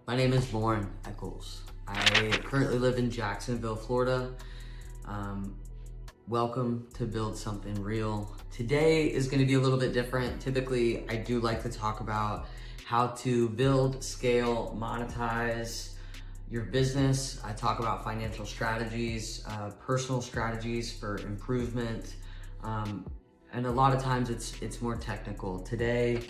My name is Lauren Eccles. I currently live in Jacksonville, Florida. Welcome to Build Something Real. Today is going to be a little bit different. Typically, I do like to talk about how to build, scale, monetize your business. I talk about financial strategies, personal strategies for improvement, and a lot of times it's more technical. Today,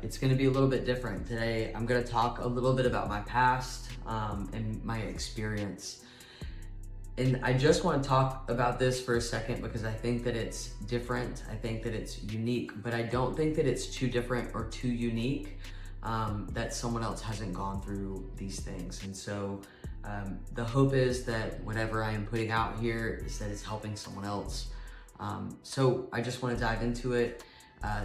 it's going to be a little bit different. Today, I'm going to talk a little bit about my past and my experience. And I just want to talk about this for a second because I think that it's different. I think that it's unique, but I don't think that it's too different or too unique that someone else hasn't gone through these things. And so the hope is that whatever I am putting out here is that it's helping someone else. So I just want to dive into it.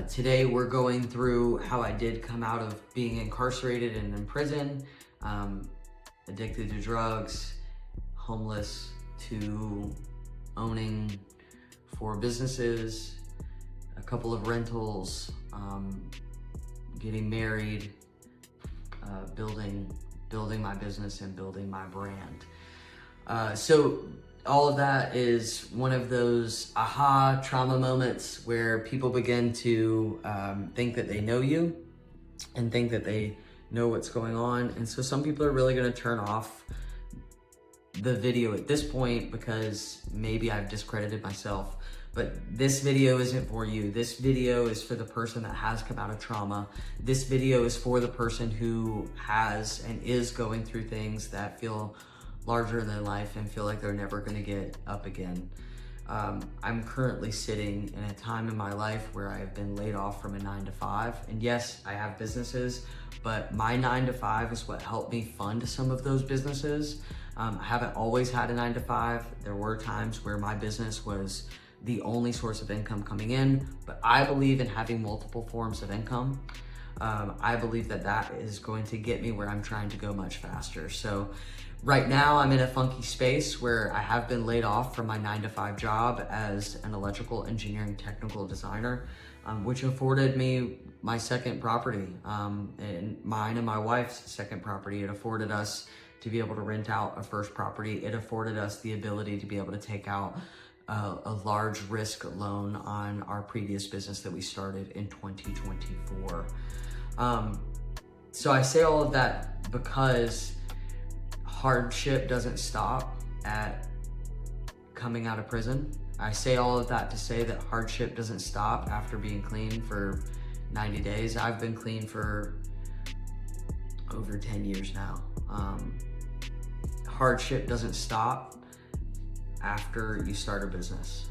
Today we're going through how I did come out of being incarcerated and in prison, addicted to drugs, homeless, to owning 4 businesses, a couple of rentals, getting married, building my business and building my brand. So all of that is one of those aha trauma moments where people begin to think that they know you and think that they know what's going on. And so some people are really going to turn off the video at this point because maybe I've discredited myself. But this video isn't for you. This video is for the person that has come out of trauma. This video is for the person who has and is going through things that feel larger than life and feel like they're never gonna get up again. I'm currently sitting in a time in my life where I've been laid off from a 9-to-5. And yes, I have businesses, but my 9-to-5 is what helped me fund some of those businesses. I haven't always had a 9-to-5. There were times where my business was the only source of income coming in, but I believe in having multiple forms of income. I believe that that is going to get me where I'm trying to go much faster. So right now I'm in a funky space where I have been laid off from my 9-to-5 job as an electrical engineering technical designer, which afforded me my second property, and mine and my wife's second property. It afforded us to be able to rent out a first property. It afforded us the ability to be able to take out a large risk loan on our previous business that we started in 2024. So I say all of that because hardship doesn't stop at coming out of prison. I say all of that to say that hardship doesn't stop after being clean for 90 days. I've been clean for over 10 years now. Hardship doesn't stop after you start a business.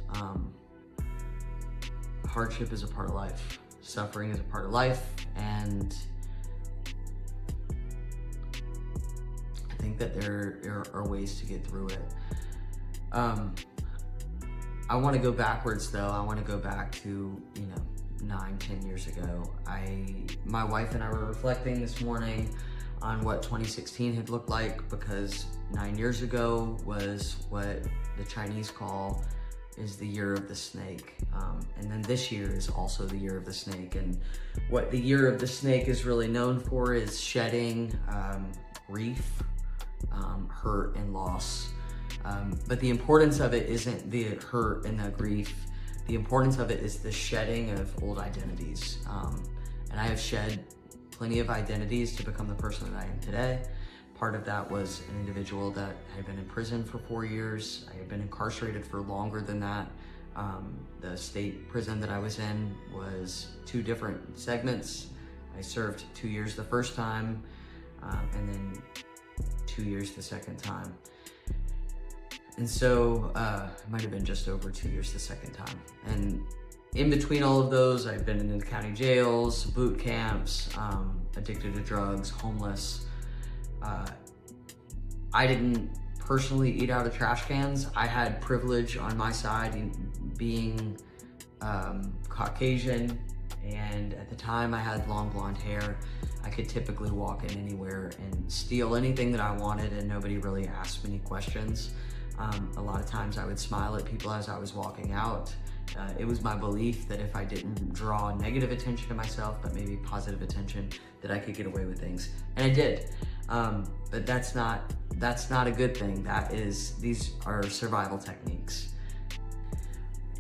Hardship is a part of life. Suffering is a part of life, and I think that there are ways to get through it. I want to go backwards though. I want to go back to 9-10 years ago. My wife and I were reflecting this morning on what 2016 had looked like, because 9 years ago was what the Chinese call is the year of the snake. And then this year is also the year of the snake. And what the year of the snake is really known for is shedding, grief, hurt, and loss. But the importance of it isn't the hurt and the grief. The importance of it is the shedding of old identities. And I have shed plenty of identities to become the person that I am today. Part of that was an individual that had been in prison for 4 years. I had been incarcerated for longer than that. The state prison that I was in was 2 different segments. I served 2 years the first time, and then 2 years the second time. And so it might have been just over 2 years the second time. And in between all of those, I've been in the county jails, boot camps, addicted to drugs, homeless. I didn't personally eat out of trash cans. I had privilege on my side in being Caucasian, and at the time I had long blonde hair. I could typically walk in anywhere and steal anything that I wanted, and nobody really asked me any questions. A lot of times I would smile at people as I was walking out, It was my belief that if I didn't draw negative attention to myself, but maybe positive attention, that I could get away with things. And I did. But that's not a good thing. These are survival techniques.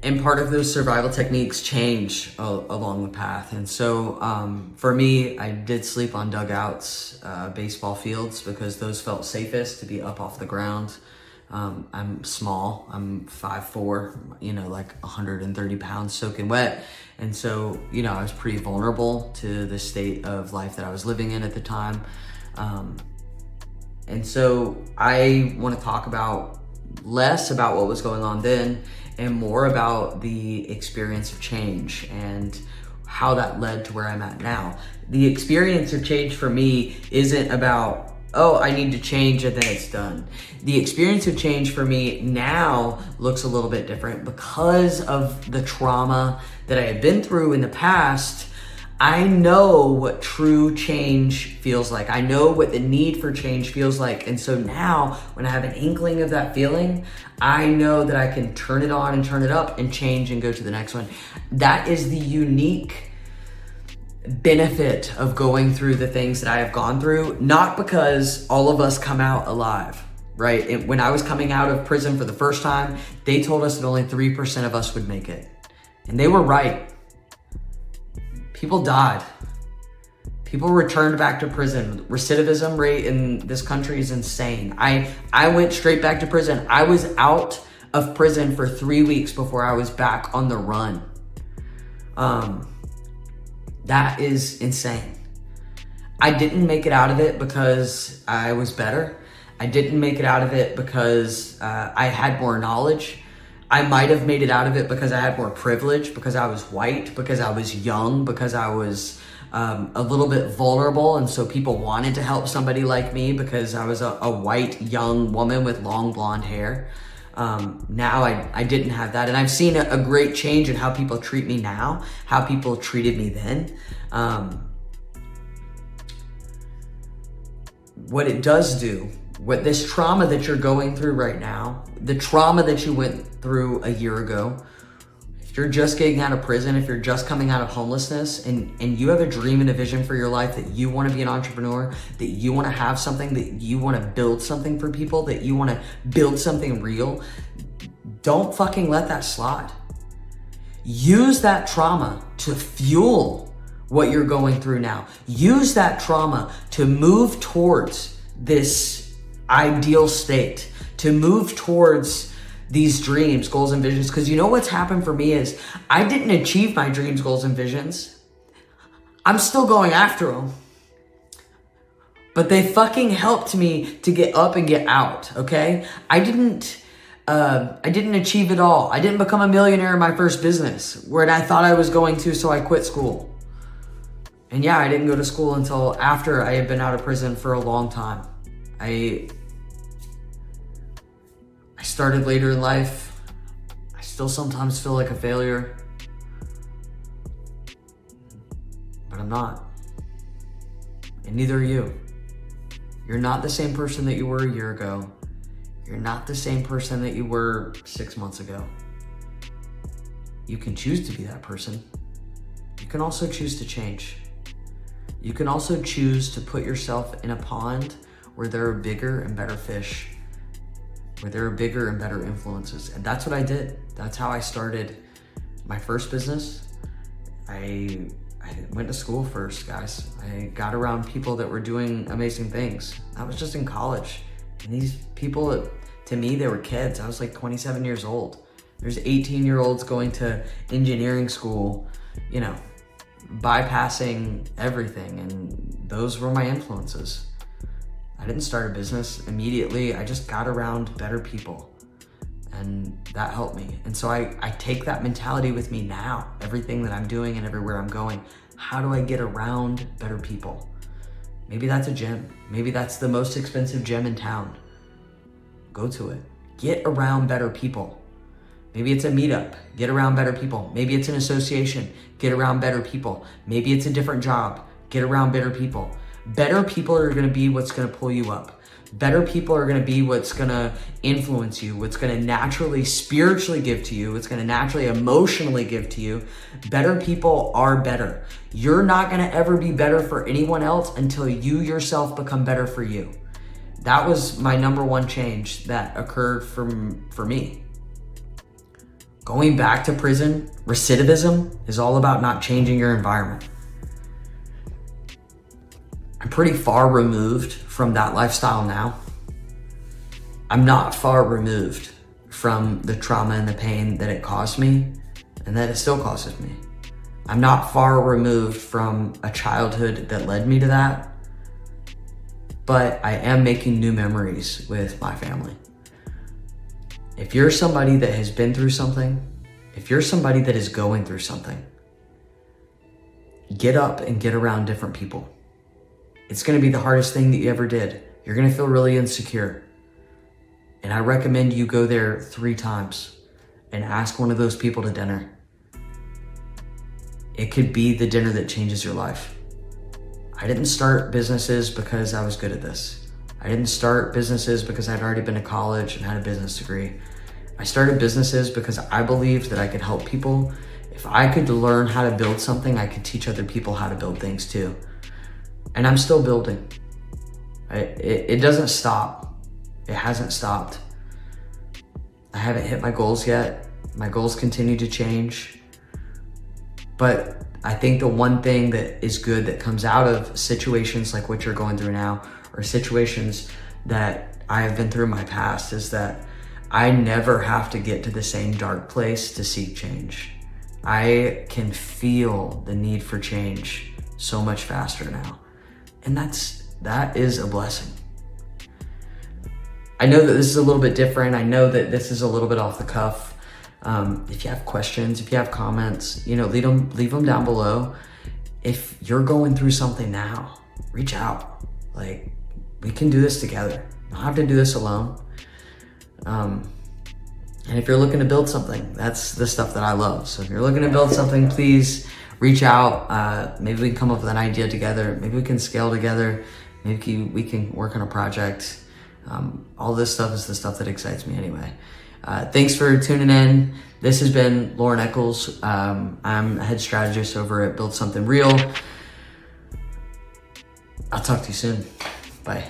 And part of those survival techniques change along the path. And so for me, I did sleep on dugouts, baseball fields, because those felt safest to be up off the ground. I'm small, I'm 5'4", like 130 pounds soaking wet. And so, I was pretty vulnerable to the state of life that I was living in at the time. And so I want to talk less about what was going on then and more about the experience of change and how that led to where I'm at now. The experience of change for me isn't about, oh, I need to change and then it's done. The experience of change for me now looks a little bit different because of the trauma that I had been through in the past. I know what true change feels like. I know what the need for change feels like. And so now when I have an inkling of that feeling, I know that I can turn it on and turn it up and change and go to the next one. That is the unique benefit of going through the things that I have gone through, not because all of us come out alive, right? When I was coming out of prison for the first time, they told us that only 3% of us would make it. And they were right. People died. People returned back to prison. Recidivism rate in this country is insane. I went straight back to prison. I was out of prison for 3 weeks before I was back on the run. That is insane. I didn't make it out of it because I was better. I didn't make it out of it because I had more knowledge. I might have made it out of it because I had more privilege, because I was white, because I was young, because I was a little bit vulnerable. And so people wanted to help somebody like me because I was a white young woman with long blonde hair. Now I didn't have that. And I've seen a great change in how people treat me now, how people treated me then. What it does do, what this trauma that you're going through right now, the trauma that you went through a year ago, if you're just getting out of prison, if you're just coming out of homelessness and you have a dream and a vision for your life, that you want to be an entrepreneur, that you want to have something, that you want to build something for people, that you want to build something real, don't fucking let that slide. Use that trauma to fuel what you're going through now. Use that trauma to move towards this ideal state, to move towards these dreams, goals, and visions. Because you know what's happened for me is I didn't achieve my dreams, goals, and visions. I'm still going after them. But they fucking helped me to get up and get out, okay? I didn't achieve it all. I didn't become a millionaire in my first business where I thought I was going to, so I quit school. And yeah, I didn't go to school until after I had been out of prison for a long time. I started later in life. I still sometimes feel like a failure, but I'm not. And neither are you. You're not the same person that you were a year ago. You're not the same person that you were 6 months ago. You can choose to be that person. You can also choose to change. You can also choose to put yourself in a pond where there are bigger and better fish, where there are bigger and better influences. And that's what I did. That's how I started my first business. I went to school first, guys. I got around people that were doing amazing things. I was just in college. And these people, to me, they were kids. I was like 27 years old. There's 18-year-olds going to engineering school, bypassing everything. And those were my influences. I didn't start a business immediately. I just got around better people, and that helped me. And so I take that mentality with me now, everything that I'm doing and everywhere I'm going. How do I get around better people? Maybe that's a gym. Maybe that's the most expensive gym in town. Go to it. Get around better people. Maybe it's a meetup. Get around better people. Maybe it's an association. Get around better people. Maybe it's a different job. Get around better people. Better people are gonna be what's gonna pull you up. Better people are gonna be what's gonna influence you, what's gonna naturally spiritually give to you, what's gonna naturally emotionally give to you. Better people are better. You're not gonna ever be better for anyone else until you yourself become better for you. That was my number one change that occurred for me. Going back to prison, recidivism is all about not changing your environment. I'm pretty far removed from that lifestyle now. I'm not far removed from the trauma and the pain that it caused me and that it still causes me. I'm not far removed from a childhood that led me to that, but I am making new memories with my family. If you're somebody that has been through something, if you're somebody that is going through something, get up and get around different people. It's gonna be the hardest thing that you ever did. You're gonna feel really insecure. And I recommend you go there 3 times and ask one of those people to dinner. It could be the dinner that changes your life. I didn't start businesses because I was good at this. I didn't start businesses because I'd already been to college and had a business degree. I started businesses because I believed that I could help people. If I could learn how to build something, I could teach other people how to build things too. And I'm still building. It doesn't stop. It hasn't stopped. I haven't hit my goals yet. My goals continue to change. But I think the one thing that is good that comes out of situations like what you're going through now, or situations that I have been through in my past, is that I never have to get to the same dark place to seek change. I can feel the need for change so much faster now. And that is a blessing. I know that this is a little bit different. I know that this is a little bit off the cuff. If you have questions, if you have comments, leave them down below. If you're going through something now, reach out. Like, we can do this together. You don't have to do this alone. And if you're looking to build something, that's the stuff that I love. So if you're looking to build something, please reach out. Maybe we can come up with an idea together. Maybe we can scale together. Maybe we can work on a project. All this stuff is the stuff that excites me anyway. Thanks for tuning in. This has been Lauren Eccles. I'm a head strategist over at Build Something Real. I'll talk to you soon. Bye.